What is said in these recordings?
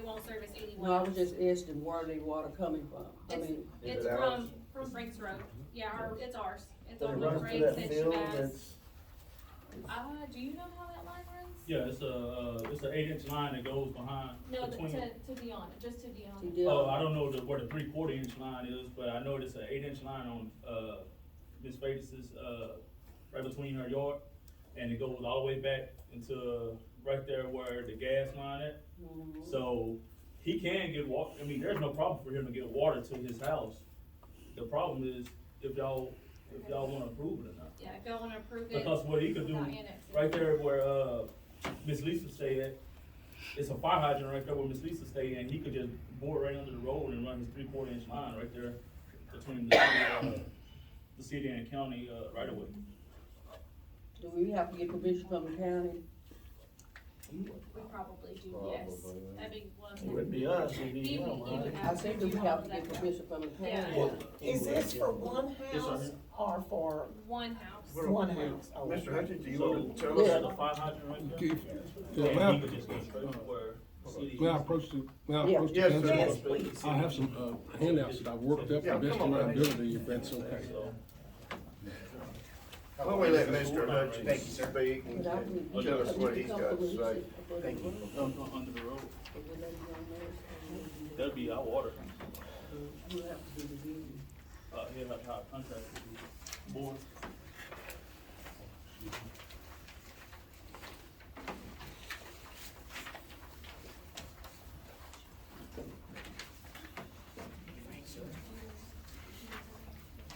it won't service anyone No, I else. was just asking where the water coming from. I It's, mean, it's it ours? from Frank's Road. Yeah, it's ours. It's Does it on run the through Franks that and field Shabazz. that's, Do you know how that line runs? Yeah, it's an 8-inch line that goes behind, No, between. to Deanna, just to Deanna. she did. Oh, I don't know where the 3/4 inch line is, but I know it's an 8-inch line on, Miss Fatis's, right between her yard. And it goes all the way back into right there where the gas line at. Mhm. So he can get water, I mean, there's no problem for him to get water to his house. The problem is if y'all wanna approve it or not. Yeah, if y'all wanna approve it. Because what he could do, without annexing. right there where, Miss Lisa stayed at, it's a fire hydrant right there where Miss Lisa stayed, and he could just bore right under the road and run his 3/4 inch line right there between the city and county, right away. Do we have to get permission from the county? We probably do, yes. Probably, yeah. That'd be one. it would be us, it'd be He them, would right? have I think to that we do all have of to that. get permission from the Yeah. county. Is this for one Yes, sir. house or for One house. one house? Oh, Mr. Hutchins, do you So, want to tell there's us? a fire hydrant right there. Yeah, And may he could just go straight where city. I approach the Yeah. council? Yes, sir. Yes, please. I have some handouts that I've worked up Yeah, to the best come of on, my buddy. ability, if that's okay. So, Why don't we let Mr. Hutchins Thank you, sir. Speak and But I would- and tell us what he's got to say. Thank you. under the road, that'd be our water. We'll have to do the deed. He'll have to hire a contractor to bore.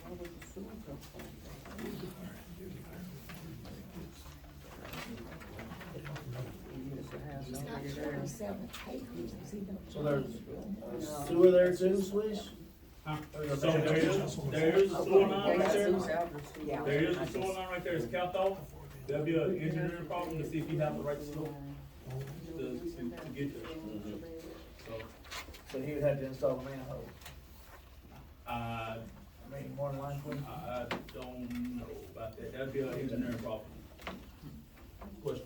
Where would the sewer come from? He's got 37 acres. Is he gonna- So there's sewer there too, Swish? So there is a sewer line right there. Yeah. There is a sewer line right there, it's capped off. There'll be an engineering problem to see if he has the right slope to get there. So, So he would have to install a manhole. I I mean, more than likely. don't know about that, that'd be an engineering problem. Question?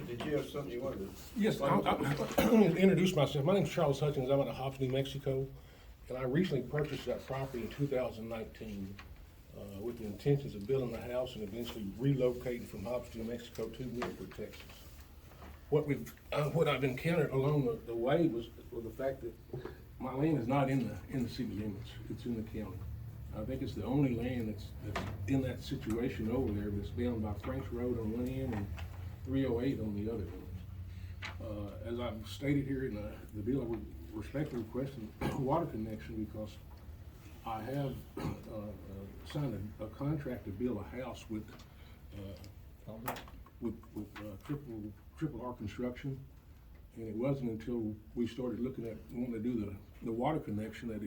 Did you have something you wanted to? Yes, let me introduce myself. My name's Charles Hutchins. I'm out of Hobbs, New Mexico, and I recently purchased that property in 2019 with the intentions of building a house and eventually relocating from Hobbs, New Mexico to Milford, Texas. What I've encountered along the way was the fact that my land is not in the city limits. It's in the county. I think it's the only land that's in that situation over there that's bound by Frank's Road on one end and 308 on the other end. As I've stated here in the bill, I would respectfully request a water connection because I have signed a contract to build a house with Triple R Construction. And it wasn't until we started looking at wanting to do the water connection that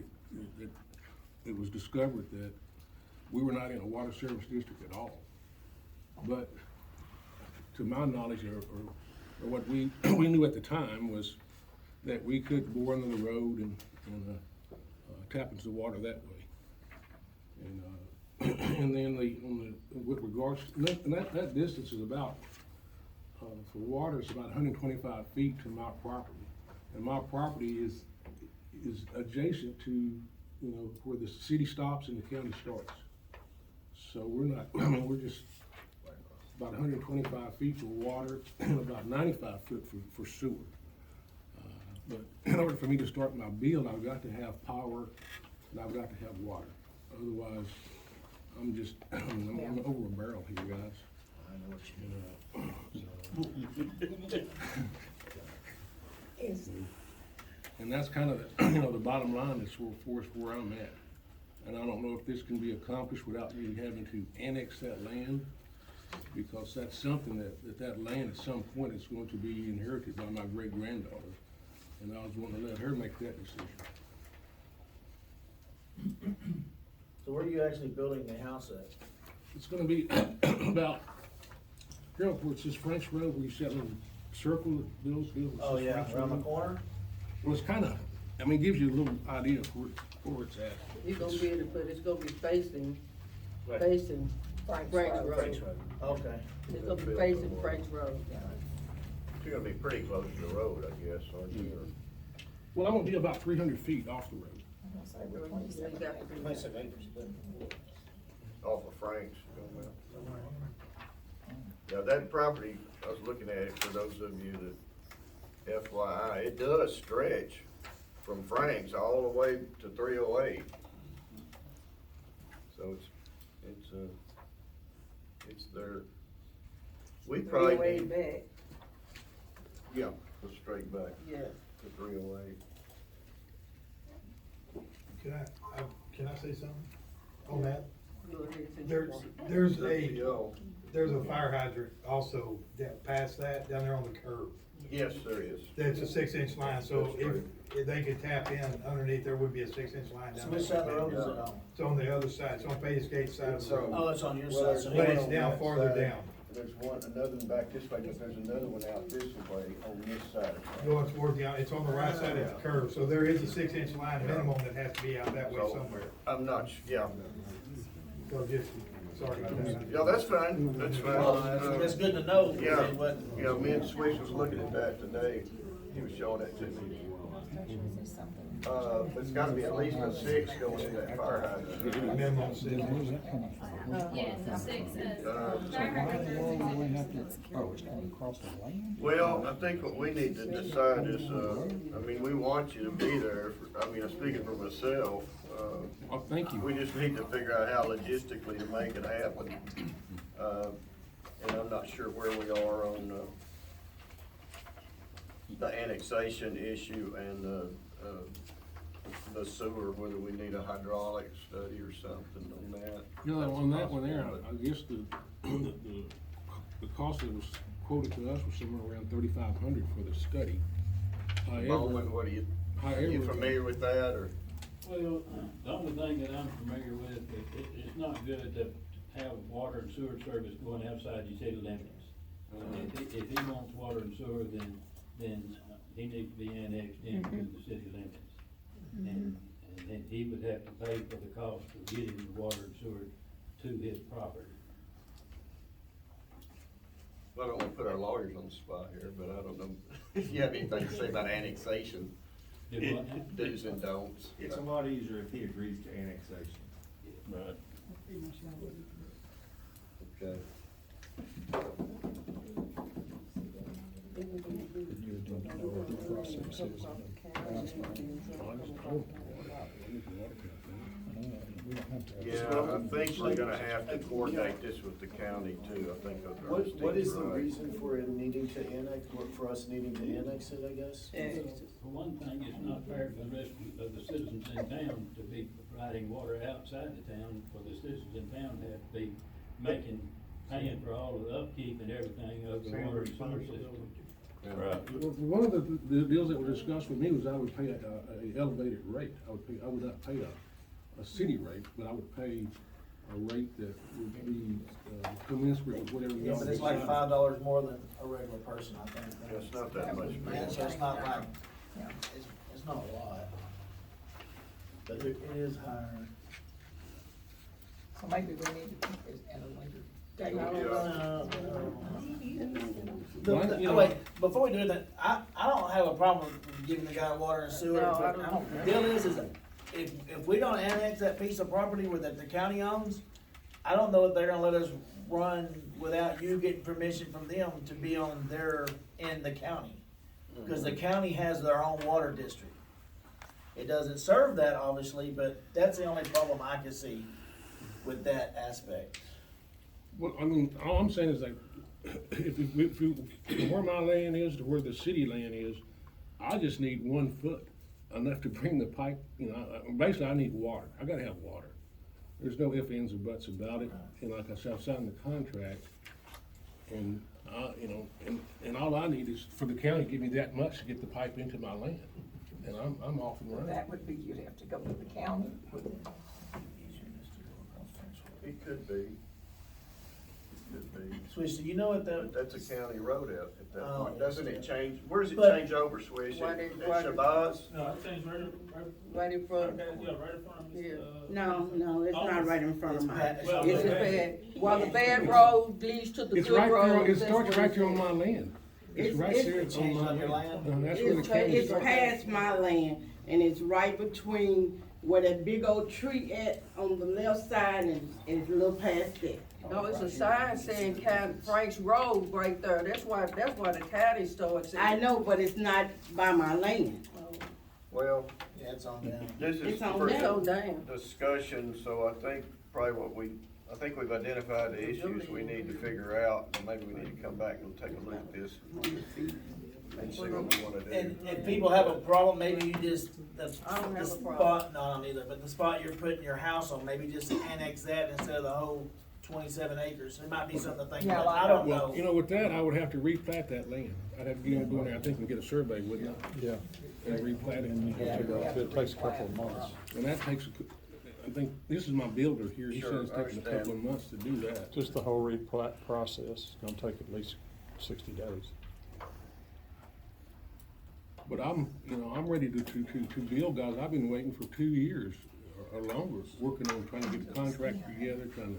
it was discovered that we were not in a water service district at all. But to my knowledge, or what we knew at the time was that we could bore under the road and tap into the water that way. And and then with regards, and that distance is about, for water, it's about 125 feet to my property. And my property is adjacent to, where the city stops and the county starts. So we're not, we're just about 125 feet for water and about 95 foot for sewer. But in order for me to start my bill, I've got to have power and I've got to have water. Otherwise, I'm just, I'm over a barrel here, guys. I know what you mean. Is, And that's kind of, the bottom line is where I'm at. And I don't know if this can be accomplished without me having to annex that land, because that's something that land at some point is going to be inherited by my great granddaughter. And I was wanting to let her make that decision. So where are you actually building the house at? It's gonna be about, here where it says French Road, where you set a little circle that builds. Oh, yeah, around the corner? Well, it's kinda, it gives you a little idea of where it's at. You're gonna be able to put, it's gonna be facing Right. Frank's Road. Okay. It's gonna be facing Frank's Road. gonna be pretty close to the road, I guess, aren't you? Or- Well, I'm gonna be about 300 feet off the road. I'm gonna say we're 27 acres. 27 acres, but Off of Frank's. Yeah, that property, I was looking at it for those of you that FYI, it does stretch from Frank's all the way to 308. So it's there. We probably Way need, back, yeah, go straight back yeah. to 308. Can I say something on that? Go ahead, since you There's, want. there's a fire hydrant also that past that, down there on the curb. Yes, there is. That's a 6-inch line, so if they could tap in underneath, there would be a 6-inch line so down which side of the there. road is it on? It's on the other side, it's on Page Gate's side of the road. Oh, it's on your Well, side, so But you it's want down farther down, There's another one back this way, but there's another one out this way on this side. going toward the, it's on the right side of the curve, so there is a 6-inch line minimum that has to be out that way So, somewhere. I'm not, yeah. So just, sorry about that. Yeah, that's fine, that's Well, fine. it's good to know. Yeah, But yeah, me and Swish was looking at that today, he was showing it to me. Is this something? It's gotta be at least a 6 going in that fire hydrant. Minimum 6. Yes, the 6 says, Uh, fire hydrant says 6 inches. Oh, it's going across the land? Well, I think what we need to decide is, I mean, we want you to be there, I mean, I'm speaking for myself, Oh, thank you. we just need to figure out how logistically to make it happen. And I'm not sure where we are on, the annexation issue and, the sewer, whether we need a hydraulic study or something on that. You know, on that one there, I guess the cost that was quoted to us was somewhere around 3,500 for the study. Bowman, what are you familiar with that, or? Well, the only thing that I'm familiar with, it's not good to have water and sewer service going outside the city limits. If he wants water and sewer, then he needs to be annexed into the city limits. And then he would have to pay for the cost of getting the water and sewer to his property. I don't wanna put our lawyers on the spot here, but I don't know if you have anything to say about annexation, Do what now? do's and don'ts. It's a lot easier if he agrees to annexation. Right. Okay. Yeah, I think we're gonna have to coordinate this with the county too, I think. what is the Steve's right. reason for it needing to annex, for us needing to annex it, I guess? For one thing, it's not fair to the rest of the citizens in town to be providing water outside the town, for the citizens in town have to be paying for all of the upkeep and everything of the water and sewer system. Right. Well, one of the deals that were discussed with me was I would pay a elevated rate. I would not pay a city rate, but I would pay a rate that would be commensurate with whatever. Yeah, but it's like $5 more than a regular person, I think. It's not that much. Yeah, so it's not like, it's not a lot. But it is higher. So maybe we need to put this at a later date. Wait, before we do that, I don't have a problem with giving the guy water and sewer, No, but I don't. the deal is if we don't annex that piece of property that the county owns, I don't know if they're gonna let us run without you getting permission from them to be on in the county. Cause the county has their own water district. It doesn't serve that, obviously, but that's the only problem I can see with that aspect. Well, I mean, all I'm saying is like, if where my land is to where the city land is, I just need 1 foot, enough to bring the pipe, you know, basically I need water, I gotta have water. There's no ifs, ands, or buts about it, and like I said, I've signed the contract, and, you know, and all I need is for the county to give me that much to get the pipe into my land, and I'm off and running. That would be, you'd have to go to the county with it. It could be. Could be. Swish, do you know what the, That's a county road out at that Oh, point, doesn't it change, where does it But- change over, Swish? Why At they- Shabazz? No, I think right Right in front, in front of yeah, no, it's not right in front of mine. It's Well, It's a okay. bad, while the bad road leads to the It's good right there, road. it starts right there on my land. It's right it's- there It's on my on your land. land? That's where the county It's starts. past my land, and it's right between where that big old tree at on the left side, and it's a little past that. No, it's a sign saying Frank's Road right there, that's why the county starts. I know, but it's not by my land. Well, Yeah, it's on down. this is It's on for down. So damn. discussion, so I think probably I think we've identified the issues we need to figure out, and maybe we need to come back and take a look at this and see what we wanna do. And if people have a problem, maybe you just, I don't the have a spot, problem. no, I don't either, but the spot you're putting your house on, maybe just annex that instead of the whole 27 acres. It might be something to think Yeah, about. like I don't Well, know. you know, with that, I would have to replat that land. I'd have to go in there, I think, and get a survey, wouldn't I? Yeah. And replat it. It takes a couple of months. And that takes, I think, this is my builder here, he said Sure, it's I taking a couple of understand. months to do that. Just the whole replat process is gonna take at least 60 days. But I'm ready to build, guys. I've been waiting for 2 years or longer, working on trying to get the contractor together, trying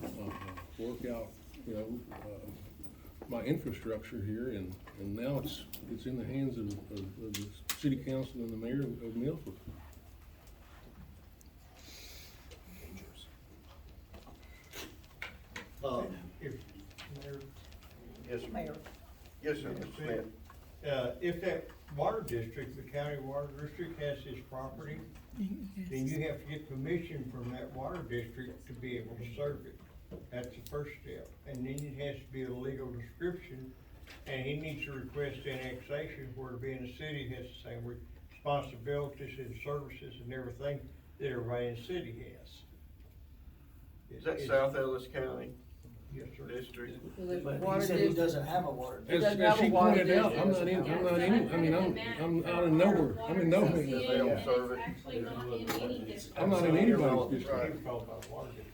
to, work out, my infrastructure here, and now it's in the hands of the city council and the mayor of Milford. If, Mayor, Yes, sir. Mayor. Yes, sir, Mr. Smith. if that water district, the county water district has his property, then you have to get permission from that water district to be able to serve it. That's the first step, and then it has to be a legal description, and he needs to request annexation, where being a city has the same responsibilities and services and everything that everybody in the city has. Is that South Ellis County Yes, sir. District? But Water he said he district. doesn't have a water. It As doesn't have a she water pointed out, I'm district. not in, I'm out of nowhere, I'm in nowhere. They don't serve it? Actually not in any district. I'm not in anybody's district. Right. He was talking about water district.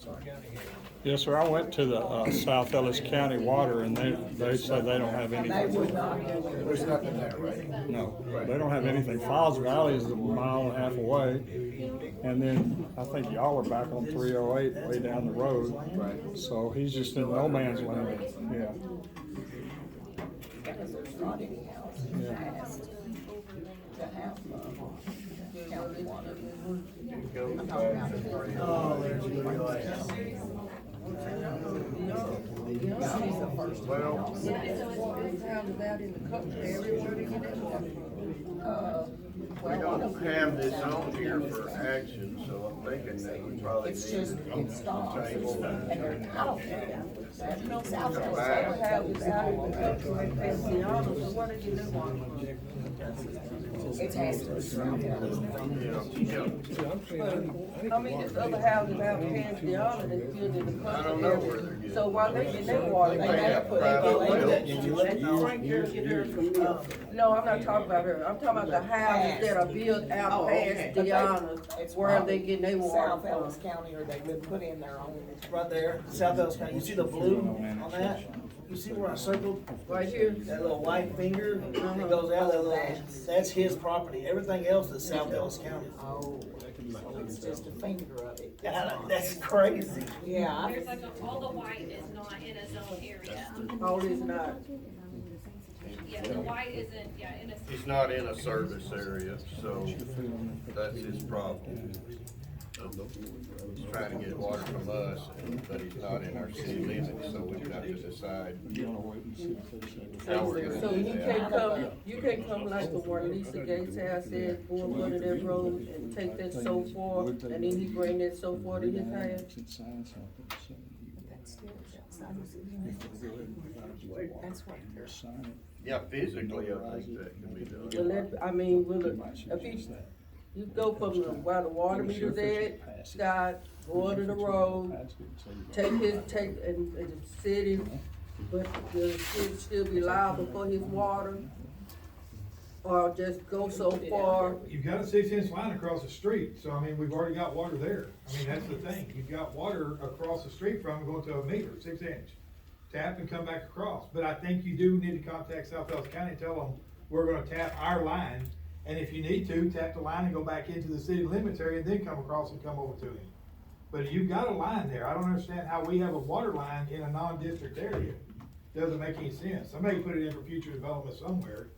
County has. Yes, sir, I went to the, South Ellis County Water, and they said they don't have They anything. would not do it. There's nothing there, right? No, they don't have anything. Falls Valley is a mile and a half away, and then I think y'all are back on 308 way down the road. Right. So he's just in no man's land, yeah. Because there's not any house passed to have, county water. It goes I'm back talking about to the- three. Oh, there's your glass. She's the first one. Well, we don't have this on here for action, so I'm thinking that we probably need It's just, to it stops. table And they're, I don't care. South Come Ellis, back. other houses out in the country, like Pensiano, so what did you do one? It has to be South Ellis. Yeah. See, I'm saying, I need I to mean, water. there's other houses out in Pensiano that's built in the I country. don't know where they're getting. So why they get their water? They They have have put private it wells. Did you look at that? Frank Harris get hers from Milford. No, I'm not talking about her, I'm talking about the houses that are built out Oh, okay. past Deanna, It's where probably they getting their water South Ellis from. County, or they've been put in their own. Right there, South Ellis County. You see the blue on that? You see where I circled? Right here, That little white finger that goes out, that little, that's his property. Everything else is South Ellis County. Oh, so it's just a finger of it. Yeah, that's crazy. Yeah, There's like all the white is not in a zone area. all is not. Yeah, the white isn't, yeah, in a. He's not in a service area, so that's his problem. He's trying to get water from us, but he's not in our city limits, so we've got to decide how we're So gonna do that. you can't come like the one Lisa Gates has said, go one of their roads and take that so far, and then he bring that so far to his house. that's still outside the city limits. That's what they're. Yeah, physically, I think that can be Well, done. that, I mean, will it, if you go from the, where the water meter's at, Scott, go under the road, and the city, but the city still be liable for his water, or just go so far. You've got a 6-inch line across the street, so I mean, we've already got water there. I mean, that's the thing, you've got water across the street from it going to a meter, 6-inch. Tap and come back across, but I think you do need to contact South Ellis County and tell them, we're gonna tap our line, and if you need to, tap the line and go back into the city limits area, and then come across and come over to him. But you've got a line there, I don't understand how we have a water line in a non-district area. doesn't make any sense. Somebody put it in for future development somewhere.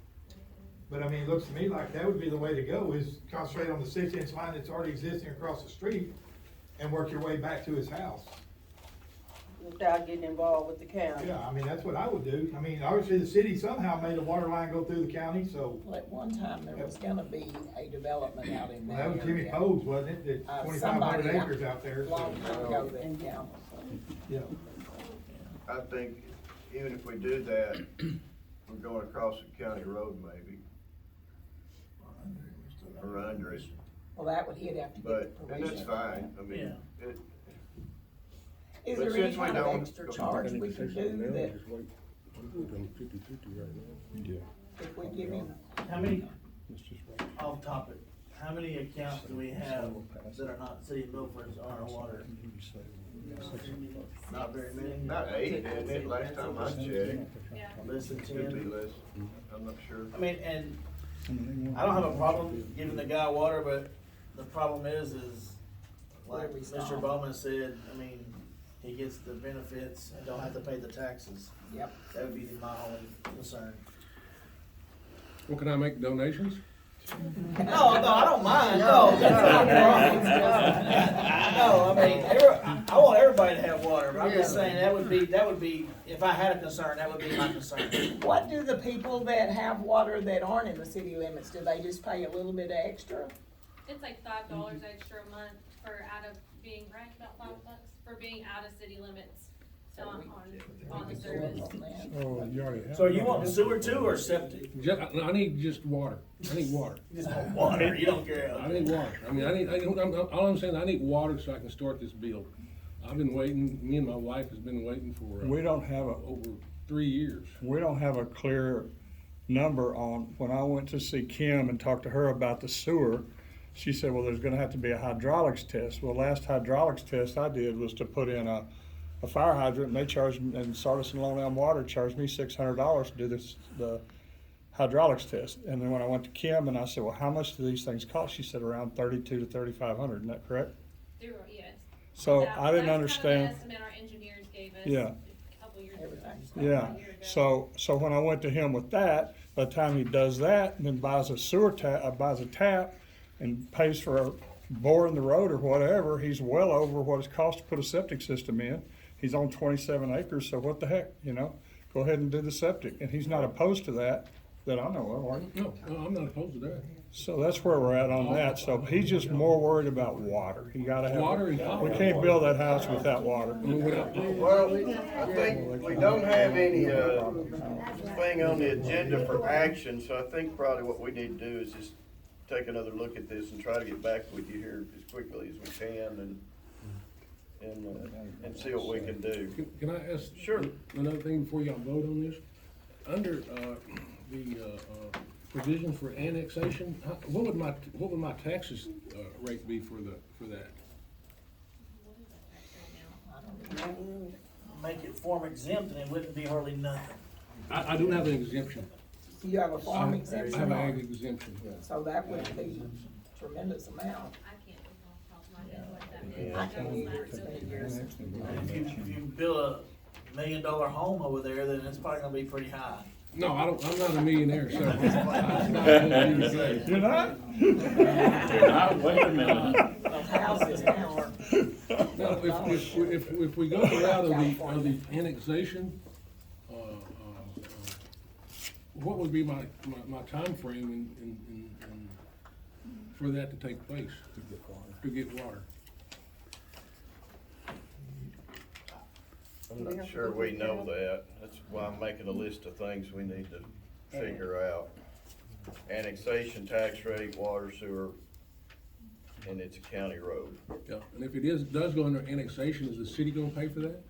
But I mean, it looks to me like that would be the way to go, is concentrate on the 6-inch line that's already existing across the street and work your way back to his house. Without getting involved with the county. Yeah, I mean, that's what I would do. I mean, obviously, the city somehow made a water line go through the county, so. Well, at one time, there was gonna be a development out in Well, that that was Jimmy area. Poe's, wasn't it? That 2,500 Somebody acres out there. Long time ago that, yeah. Yeah. I think even if we do that, we're going across the county road maybe, or under it, Well, that would, he'd have to but, get the and permission. that's fine, I mean, Yeah. it, Is but there any since we kind of don't- extra charge we could do that Yeah. if we give him? How many, off topic, how many accounts do we have that are not city of Milford's on our water? Not very many. not 80, isn't it, last time I checked, Yeah. Less than could be 10. less, I'm not sure. I mean, and I don't have a problem giving the guy water, but the problem is like Where we Mr. stop. Bowman said, I mean, he gets the benefits and don't have to pay the taxes. Yep. That would be my only concern. Well, can I make donations? No, I don't mind, no, that's not wrong. No, I mean, I want everybody to have water, but I'm just saying, that would be, if I had a concern, that would be my concern. What do the people that have water that aren't in the city limits, do they just pay a little bit extra? It's like $5 extra a month for out of being, right, about $5 for being out of city limits, on the service. Oh, you already have. So you want sewer too, or septic? I need just water. I need water. You just want water, you don't care. I need water. I mean, all I'm saying, I need water so I can start this bill. I've been waiting, me and my wife has been waiting for, We don't have over 3 years. we don't have a clear number on, when I went to see Kim and talked to her about the sewer, she said, well, there's gonna have to be a hydraulics test. Well, last hydraulics test I did was to put in a fire hydrant, and they charged, and Sardis and Lone Elm Water charged me $600 to do the hydraulics test. And then when I went to Kim and I said, well, how much do these things cost? She said around $3,200 to $3,500, isn't that correct? Zero, yes. So That- I didn't that's understand. kind of the estimate our engineers gave us. Yeah. A couple years ago. Yeah, a year ago. so when I went to him with that, by the time he does that, and then buys a sewer tap, buys a tap, and pays for a bore in the road or whatever, he's well over what it's cost to put a septic system in. He's on 27 acres, so what the heck, you know? Go ahead and do the septic, and he's not opposed to that I know of, are you? No, I'm not opposed to that. So that's where we're at on that, so he's just more worried about water. He gotta have. Water and We can't build that house without water. Well, I think we don't have any, thing on the agenda for action, so I think probably what we need to do is just take another look at this and try to get back with you here as quickly as we can and see what we can do. Can I ask? Sure. Another thing before y'all vote on this? Under, the provisions for annexation, what would my taxes, rate be for that? Make it form exempt and it wouldn't be hardly nothing. I don't have an exemption. You have a farm I exemption have an on ag it, exemption. so that would be tremendous amount. I can't think off the top of my head what that Yeah. is. I can't either, it's been years. If you build a $1 million home over there, then it's probably gonna be pretty high. No, I'm not a millionaire, so. You're not? Wait a minute. Those houses now are. No, if we go the route of the annexation, what would be my timeframe in for that to take place? To get water? I'm not sure we know that. That's why I'm making a list of things we need to figure out. Annexation, tax rate, water, sewer, and it's a county road. Yeah, and if it does go under annexation, is the city gonna pay for that?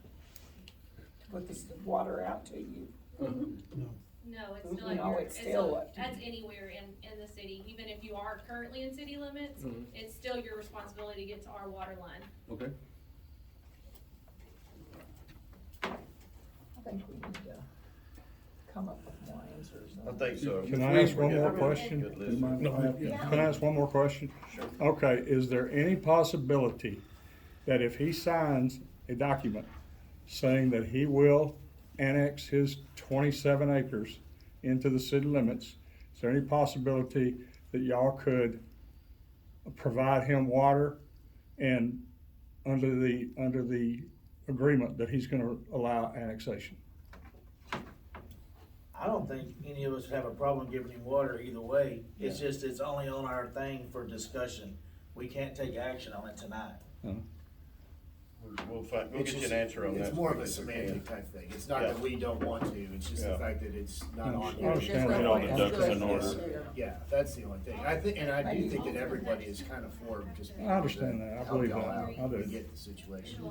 Put this water out to you. No, it's still No, like, it's still up to that's anywhere in the city, even if you are currently in city limits, it's still your responsibility to get to our water line. Okay. I think we need to come up with more answers. I think so. Can I ask one more question? Good list. Can I ask one more question? Okay, is there any possibility that if he signs a document saying that he will annex his 27 acres into the city limits, is there any possibility that y'all could provide him water and under the agreement that he's gonna allow annexation? I don't think any of us have a problem giving him water either way. It's just, it's only on our thing for discussion. We can't take action on it tonight. We'll get you an answer on that. It's more of a as quick as we semantic can. type thing. It's not Yeah. that we don't want to, it's just the Yeah. fact that it's not on I here. understand There's that. no All way the to ducks in discuss order. it. Yeah, that's the only thing. I think that everybody is kind of for just. being I understand able to that. I help believe y'all that. out I when do. We get the situation.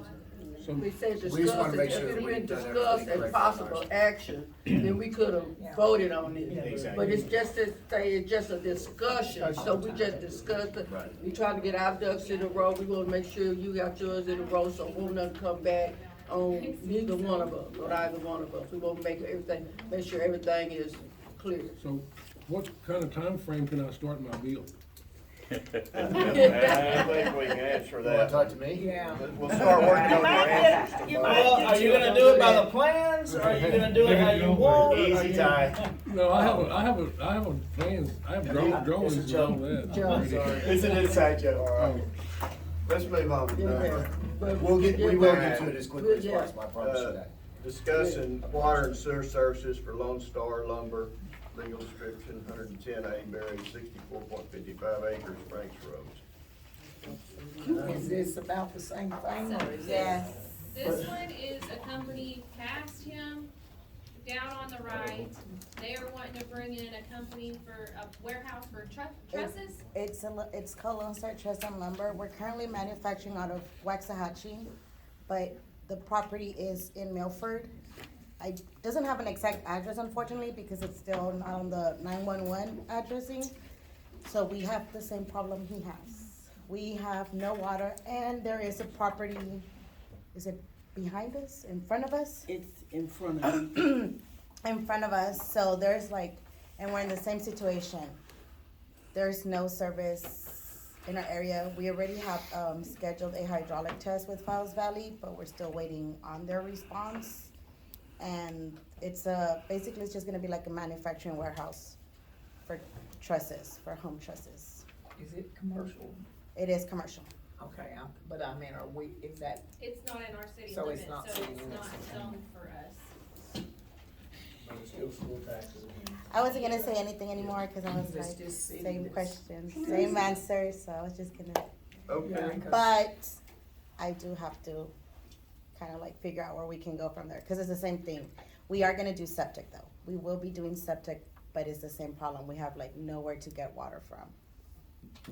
So, We said We just wanna discuss, make if sure it had we've been done discussed everything and correct. possible action, then we could have voted on it. Exactly. But it's just to say, it's just a discussion, so we just discussed it. Right. We trying to get our ducks in a row, we wanna make sure you got yours in a row, so we'll not come back on neither one of us, or either one of us. We wanna make sure everything is clear. so what kind of time frame can I start my bill? I think we can answer You wanna that. talk to me? Yeah. We'll start working on your answers tomorrow. Well, are you gonna do it by the plans, or are you gonna do it how you want? Easy tie. No, I have a plan, I have drawings It's a and all joke. that. Joe. It's an inside joke. Oh, Let's move on. Yeah. But We will get to yeah. it as quickly as Yeah. possible, I promise you that. Discussing water and sewer services for Lone Star Lumber, legal description, 110A, buried 64.55 acres, Franks Road. Is this about the same thing or is Yes. This one is a company past him, down on the right. They are wanting to bring in a company for a warehouse for trusses. It's called Lone Star Truss and Lumber. We're currently manufacturing out of Waxahachie, but the property is in Milford. It doesn't have an exact address unfortunately because it's still not on the 911 addressing. So we have the same problem he has. We have no water and there is a property, is it behind us, in front of us? It's in front of you. In front of us, so there's like, and we're in the same situation. There's no service in our area. We already have scheduled a hydraulic test with Files Valley, but we're still waiting on their response. And it's basically it's just gonna be like a manufacturing warehouse for trusses, for home trusses. Is it commercial? It is commercial. Okay, but I mean, is that, It's not in our city So limits, it's not so city it's limits, not okay. zoned for us. But it's still school taxes again. I wasn't gonna say anything anymore, cause I was It's like, just city same that's- questions, same answer, so I was just gonna. Okay. But I do have to kind of like figure out where we can go from there, because it's the same thing. We are gonna do septic though. We will be doing septic, but it's the same problem. We have like nowhere to get water from.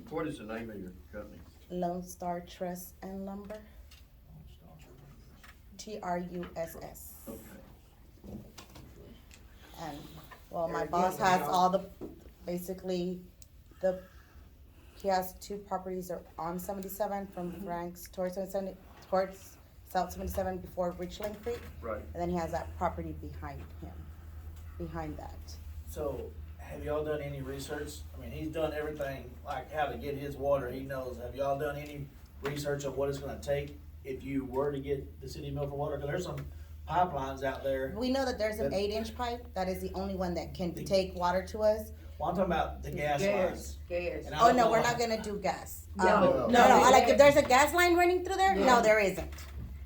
What is the name of your company? Lone Star Truss and Lumber. TRUSS. Okay. And, well, my There boss again, has all the, basically, he has two properties on 77 from Frank's towards South 77 before Richland Creek. Right. And then he has that property behind him, behind that. So, have y'all done any research? I mean, he's done everything, like how to get his water, he knows. Have y'all done any research of what it's gonna take if you were to get the city of Milford water? Cause there's some pipelines out there. We know that there's an That- 8-inch pipe, that is the only one that can take water to us. Well, I'm talking about the gas lines. Gas. And I Oh, don't no, know we're how- not gonna do gas. No. No, like if there's a gas line running through there, Yeah. no, there isn't.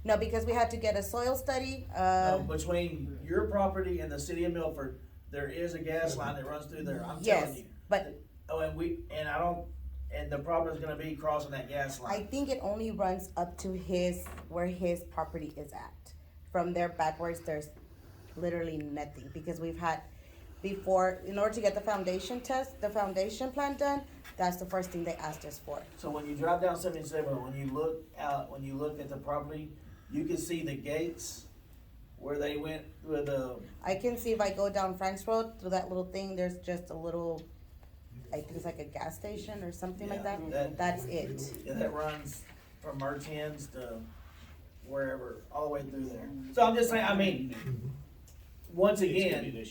No, because we had to get a soil study, No, between your property and the city of Milford, there is a gas line that runs through there, I'm telling yes, you. but Oh, and the problem is gonna be crossing that gas I line. think it only runs up to where his property is at. From there backwards, there's literally nothing, because we've had, before, in order to get the foundation plan done, that's the first thing they asked us for. So when you drive down 77, when you look at the property, you can see the gates where they went with the, I can see if I go down Frank's Road through that little thing, there's just a little, I think it's like a gas station or something like Yeah, that. That's it. yeah, that runs from Mertens to wherever, all the way through there. So I'm just saying, I mean, once again,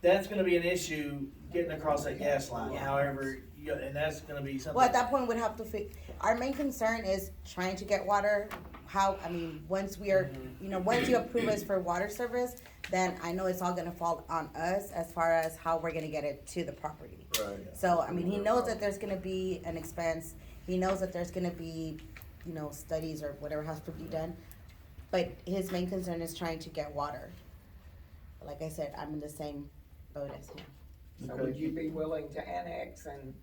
that's gonna be an issue getting across that gas line, however, and that's gonna be something. Well, at that point, we'd have to our main concern is trying to get water. how, I mean, once we are, you know, once you approve us for water service, then I know it's all gonna fall on us as far as how we're gonna get it to the property. Right. So, I mean, he knows that there's gonna be an expense, he knows that there's gonna be, you know, studies or whatever has to be done, but his main concern is trying to get water. Like I said, I'm in the same boat as him. So would you be willing to annex and?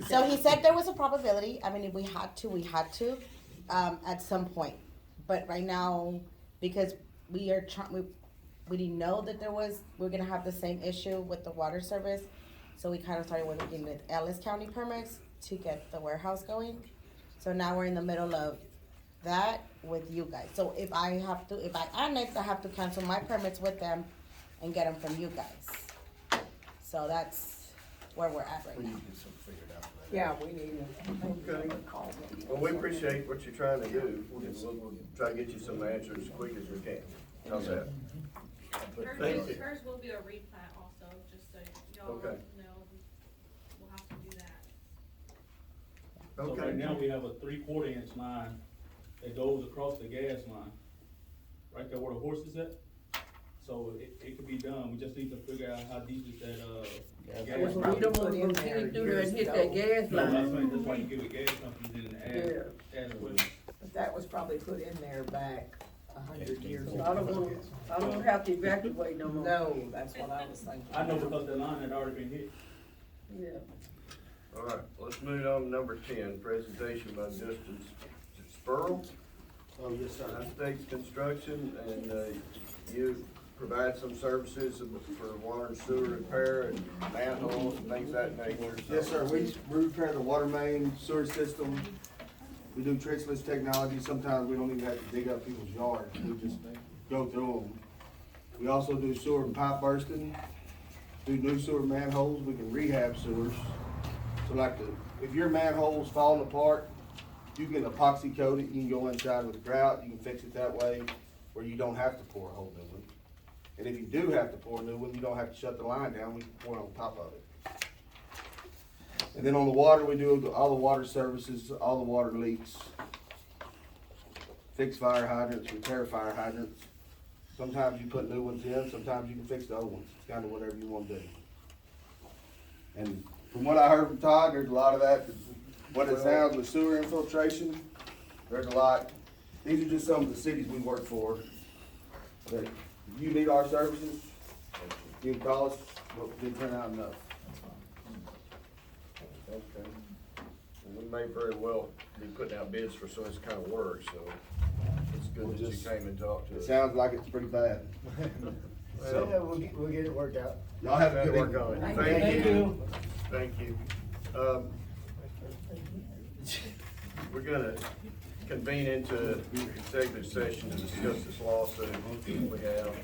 So he said there was a probability, I mean, if we had to, at some point. But right now, because we didn't know that we're gonna have the same issue with the water service. So we kind of started working with Ellis County permits to get the warehouse going. So now we're in the middle of that with you guys. So if I annex, I have to cancel my permits with them and get them from you guys. So that's where we're at right We now. need to get something figured out. Yeah, we need a call. Well, we appreciate what you're trying to do, and we'll try to get you some answers as quick as we can. How's that? But thank you. Hers will be a replat also, just so y'all know, Okay. we'll have to do that. So Okay. right now, we have a 3/4 inch line that goes across the gas line, right there where the horse is at. So it could be done, we just need to figure out how deep is that, gas We line. don't wanna go through there and hit that gas No, that's line. why, that's why you give it gas companies and add equipment. But that was probably put in there back 100 years ago. I don't have to evacuate no more. No, that's what I was thinking. I know because the line had already been hit. Yeah. All right, let's move on to number 10, presentation by Justin Spurl. Oh, yes, sir. States Construction, and you provide some services for water and sewer repair and manholes and things of that nature. so- Yes, sir, we repair the water main, sewer system, we do trenchless technology, sometimes we don't even have to dig up people's yards, we just go through them. We also do sewer and pipe bursting, do new sewer manholes, we can rehab sewers. So like if your manhole's falling apart, you can epoxy coat it, you can go inside with a grout, you can fix it that way, where you don't have to pour a whole new one. And if you do have to pour a new one, you don't have to shut the line down, we can pour it on top of it. And then on the water, we do all the water services, all the water leaks. Fix fire hydrants, repair fire hydrants. Sometimes you put new ones in, sometimes you can fix the old ones, it's kinda whatever you wanna do. And from what I heard from Todd, there's a lot of that, what it sounds with sewer infiltration, there's a lot. These are just some of the cities we work for, that if you need our services, you can call us, we'll print out enough. Okay. And we may very well be putting out bids for some of this kind of work, so it's good that you came and talked to It us. sounds like it's pretty bad. So, We'll get it worked out. Y'all have a Gotta good work evening. on it. Thank you. Thank you. We're gonna convene into executive session to discuss this lawsuit we have.